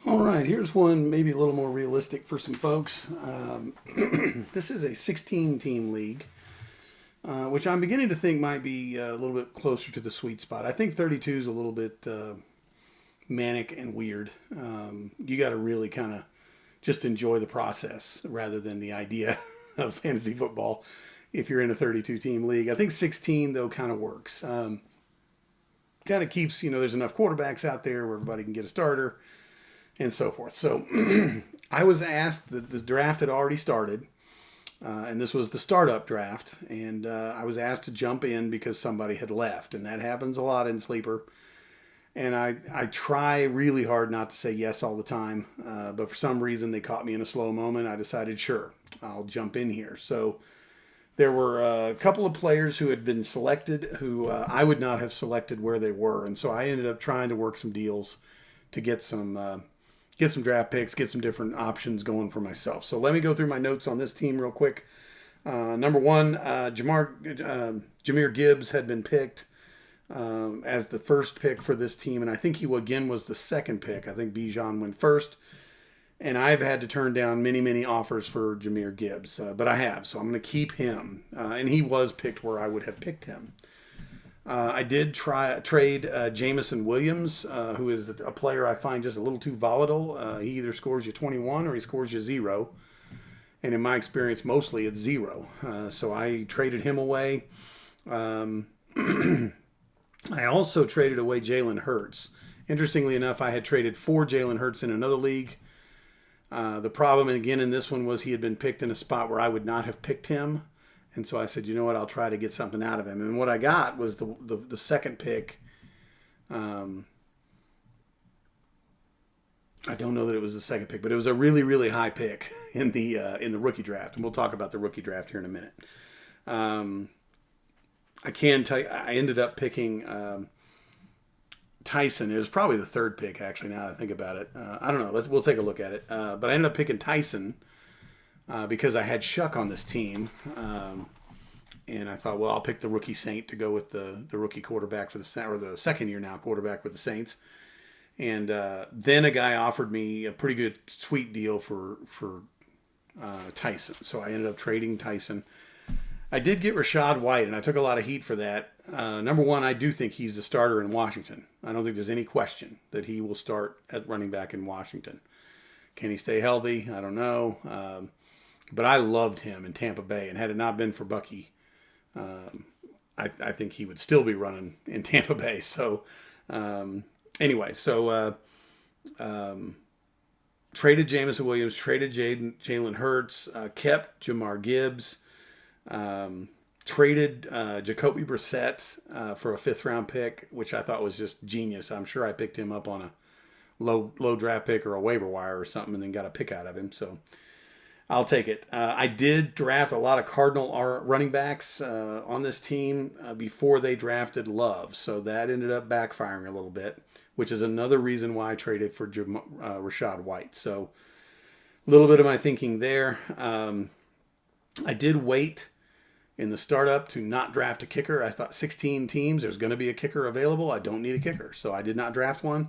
All right, here's one maybe a little more realistic for some folks. This is a 16 team league, which I'm beginning to think might be a little bit closer to the sweet spot. I think 32 is a little bit manic and weird. You got to really kind of just enjoy the process rather than the idea of fantasy football if you're in a 32 team league. I think 16, though, kind of works. Kind of keeps, there's enough quarterbacks out there where everybody can get a starter and so forth. So I was asked, the draft had already started, and this was the startup draft, and I was asked to jump in because somebody had left, and that happens a lot in Sleeper. And I try really hard not to say yes all the time, but for some reason they caught me in a slow moment. I decided, sure, I'll jump in here. So there were a couple of players who had been selected who I would not have selected where they were, and so I ended up trying to work some deals to get some draft picks, get some different options going for myself. So let me go through my notes on this team real quick. Number one, Jahmyr Gibbs had been picked as the first pick for this team, and I think he again was the second pick. I think Bijan went first, and I've had to turn down many, many offers for Jahmyr Gibbs, but I have, so I'm going to keep him. And he was picked where I would have picked him. I did trade Jamison Williams, who is a player I find just a little too volatile. He either scores you 21 or he scores you 0. And in my experience, mostly it's 0. So I traded him away. I also traded away Jalen Hurts. Interestingly enough, I had traded for Jalen Hurts in another league. The problem, again, in this one was he had been picked in a spot where I would not have picked him. And so I said, you know what, I'll try to get something out of him. And what I got was the second pick. I don't know that it was the second pick, but it was a really, really high pick in the rookie draft. And we'll talk about the rookie draft here in a minute. I can tell you, I ended up picking Tyson. It was probably the third pick, actually, now that I think about it. I don't know. We'll take a look at it. But I ended up picking Tyson. Because I had Shuck on this team. And I thought, well, I'll pick the rookie Saint to go with the rookie quarterback for the second year now quarterback with the Saints. And then a guy offered me a pretty good sweet deal for Tyson. So I ended up trading Tyson. I did get Rashad White, and I took a lot of heat for that. Number one, I do think he's the starter in Washington. I don't think there's any question that he will start at running back in Washington. Can he stay healthy? I don't know. But I loved him in Tampa Bay, and had it not been for Bucky, I think he would still be running in Tampa Bay. So anyway, traded Jamison Williams, traded Jalen Hurts, kept Jahmyr Gibbs, traded Jacoby Brissett for a fifth-round pick, which I thought was just genius. I'm sure I picked him up on a low draft pick or a waiver wire or something and then got a pick out of him. So I'll take it. I did draft a lot of Cardinal running backs on this team before they drafted Love. So that ended up backfiring a little bit, which is another reason why I traded for Rashad White. So a little bit of my thinking there. I did wait in the startup to not draft a kicker. I thought 16 teams, there's going to be a kicker available. I don't need a kicker. So I did not draft one.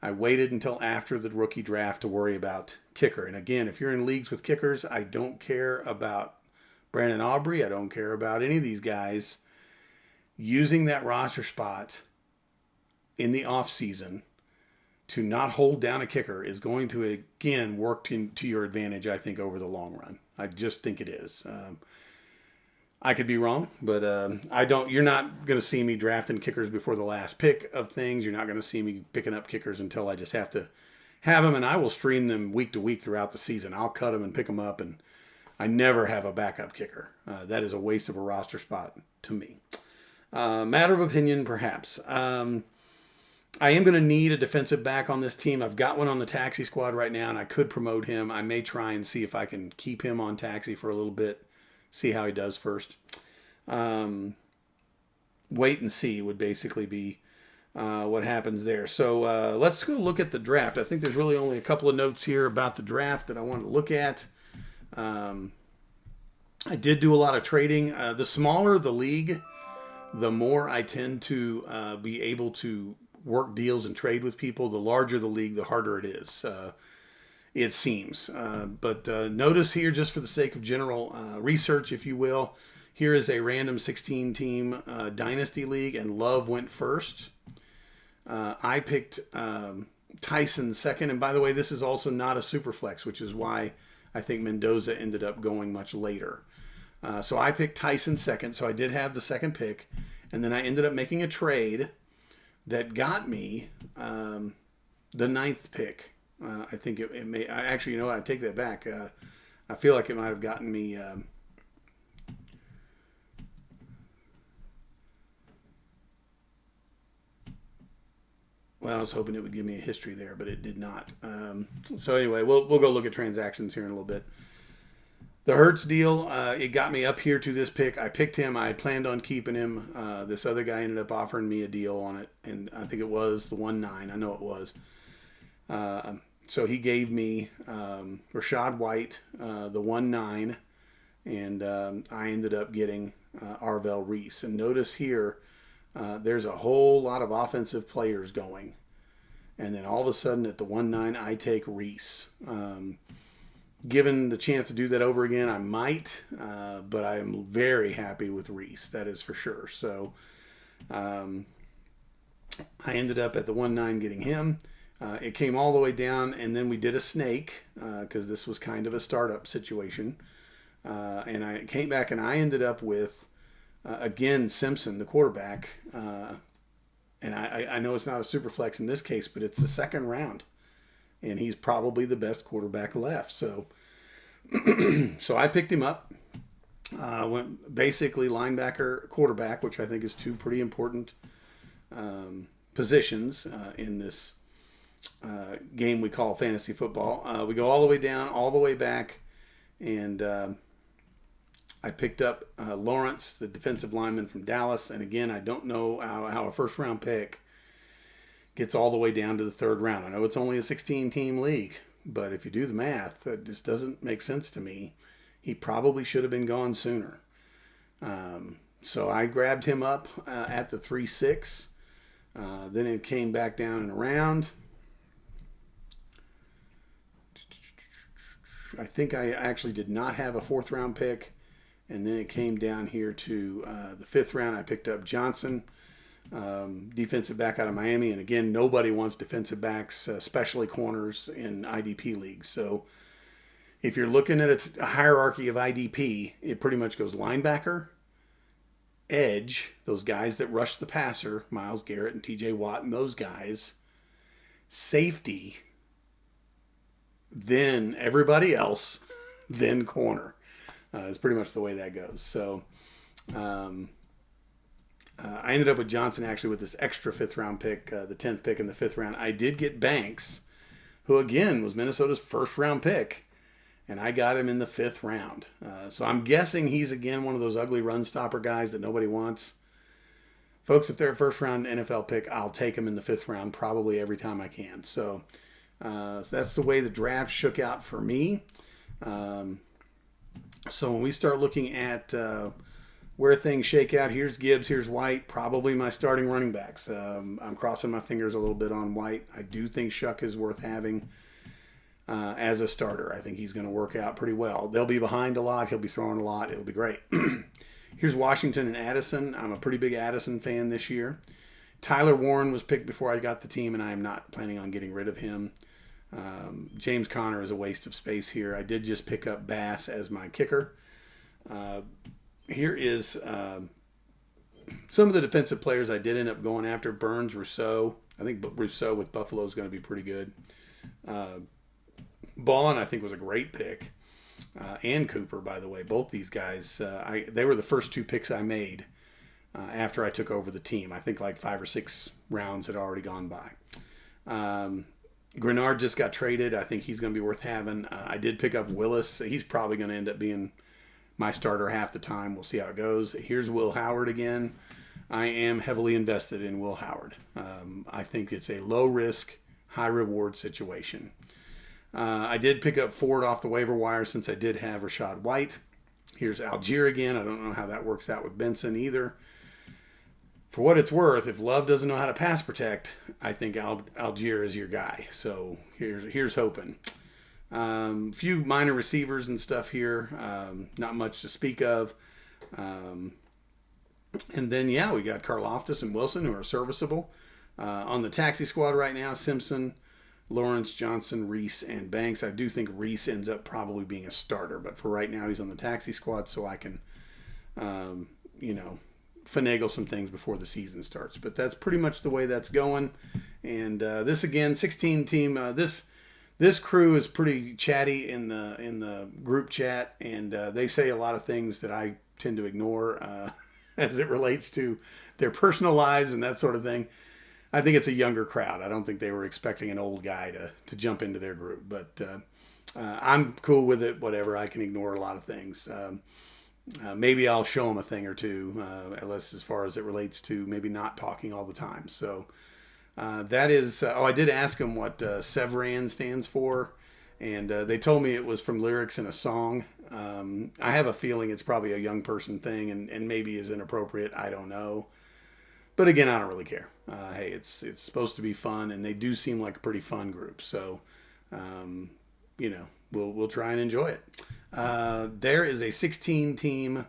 I waited until after the rookie draft to worry about kicker. And again, if you're in leagues with kickers, I don't care about Brandon Aubrey. I don't care about any of these guys. Using that roster spot in the offseason to not hold down a kicker is going to, again, work to your advantage, I think, over the long run. I just think it is. I could be wrong, but I don't. You're not going to see me drafting kickers before the last pick of things. You're not going to see me picking up kickers until I just have to have them, and I will stream them week to week throughout the season. I'll cut them and pick them up, and I never have a backup kicker. That is a waste of a roster spot to me. Matter of opinion, perhaps. I am going to need a defensive back on this team. I've got one on the taxi squad right now, and I could promote him. I may try and see if I can keep him on taxi for a little bit. See how he does first. Wait and see would basically be what happens there. So let's go look at the draft. I think there's really only a couple of notes here about the draft that I want to look at. I did do a lot of trading. The smaller the league, the more I tend to be able to work deals and trade with people. The larger the league, the harder it is. It seems. But notice here, just for the sake of general research, if you will, here is a random 16-team Dynasty league, and Love went first. I picked Tyson second. And by the way, this is also not a super flex, which is why I think Mendoza ended up going much later. So I picked Tyson second, so I did have the second pick. And then I ended up making a trade that got me the ninth pick. I think it may. Actually, you know what? I take that back. I feel like it might have gotten me. Well, I was hoping it would give me a history there, but it did not. So anyway, we'll go look at transactions here in a little bit. The Hurts deal, it got me up here to this pick. I picked him. I planned on keeping him. This other guy ended up offering me a deal on it, and I think it was the 1-9. I know it was. So he gave me Rashad White, the 1-9, and I ended up getting Arvell Reese. And notice here, there's a whole lot of offensive players going. And then all of a sudden at the 1-9, I take Reese. Given the chance to do that over again, I might, but I am very happy with Reese. That is for sure. So I ended up at the 1-9 getting him. It came all the way down, and then we did a snake because this was kind of a startup situation. And I came back, and I ended up with, again, Simpson, the quarterback. And I know it's not a super flex in this case, but it's the second round. And he's probably the best quarterback left. So so I picked him up. Went basically linebacker, quarterback, which I think is two pretty important positions in this game we call fantasy football. We go all the way down, all the way back, and I picked up Lawrence, the defensive lineman from Dallas. And again, I don't know how a first-round pick gets all the way down to the third round. I know it's only a 16-team league, but if you do the math, it just doesn't make sense to me. He probably should have been gone sooner. So I grabbed him up at the 3-6. Then it came back down and around. I think I actually did not have a fourth-round pick. And then it came down here to the fifth round. I picked up Johnson, defensive back out of Miami. And again, nobody wants defensive backs, especially corners in IDP leagues. So if you're looking at a hierarchy of IDP, it pretty much goes linebacker, edge, those guys that rush the passer, Myles Garrett and TJ Watt and those guys, safety, then everybody else, then corner. Is pretty much the way that goes. So I ended up with Johnson actually with this extra fifth-round pick, the 10th pick in the fifth round. I did get Banks, who again was Minnesota's first-round pick, and I got him in the fifth round. So I'm guessing he's again one of those ugly run-stopper guys that nobody wants. Folks, if they're a first-round NFL pick, I'll take them in the fifth round probably every time I can. So that's the way the draft shook out for me. So when we start looking at where things shake out, here's Gibbs, here's White, probably my starting running backs. I'm crossing my fingers a little bit on White. I do think Shuck is worth having as a starter. I think he's going to work out pretty well. They'll be behind a lot. He'll be throwing a lot. It'll be great. Here's Washington and Addison. I'm a pretty big Addison fan this year. Tyler Warren was picked before I got the team, and I am not planning on getting rid of him. James Conner is a waste of space here. I did just pick up Bass as my kicker. Here is some of the defensive players I did end up going after. Burns, Rousseau. I think Rousseau with Buffalo is going to be pretty good. Ballin, I think, was a great pick. And Cooper, by the way. Both these guys, they were the first two picks I made after I took over the team. I think like 5 or 6 rounds had already gone by. Grenard just got traded. I think he's going to be worth having. I did pick up Willis. He's probably going to end up being my starter half the time. We'll see how it goes. Here's Will Howard again. I am heavily invested in Will Howard. I think it's a low-risk, high-reward situation. I did pick up Ford off the waiver wire since I did have Rashad White. Here's Algier again. I don't know how that works out with Benson either. For what it's worth, if Love doesn't know how to pass protect, I think Algier is your guy. So here's hoping. Few minor receivers and stuff here. Not much to speak of. And then, yeah, we got Karloftis and Wilson who are serviceable. On the taxi squad right now, Simpson, Lawrence, Johnson, Reese, and Banks. I do think Reese ends up probably being a starter, but for right now, he's on the taxi squad, so I can, finagle some things before the season starts. But that's pretty much the way that's going. And this again, 16 team. This crew is pretty chatty in the group chat, and they say a lot of things that I tend to ignore as it relates to their personal lives and that sort of thing. I think it's a younger crowd. I don't think they were expecting an old guy to jump into their group, but I'm cool with it. Whatever, I can ignore a lot of things. Maybe I'll show them a thing or two, at least as far as it relates to maybe not talking all the time. So that is. I did ask them what Severan stands for, and they told me it was from lyrics in a song. I have a feeling it's probably a young person thing, and maybe is inappropriate. I don't know. But again, I don't really care. Hey, it's supposed to be fun, and they do seem like a pretty fun group. So, we'll try and enjoy it. There is a 16-team,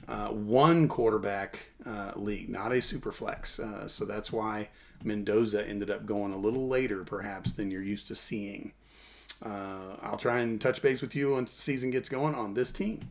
one quarterback league, not a super flex. So that's why Mendoza ended up going a little later, perhaps, than you're used to seeing. I'll try and touch base with you once the season gets going on this team.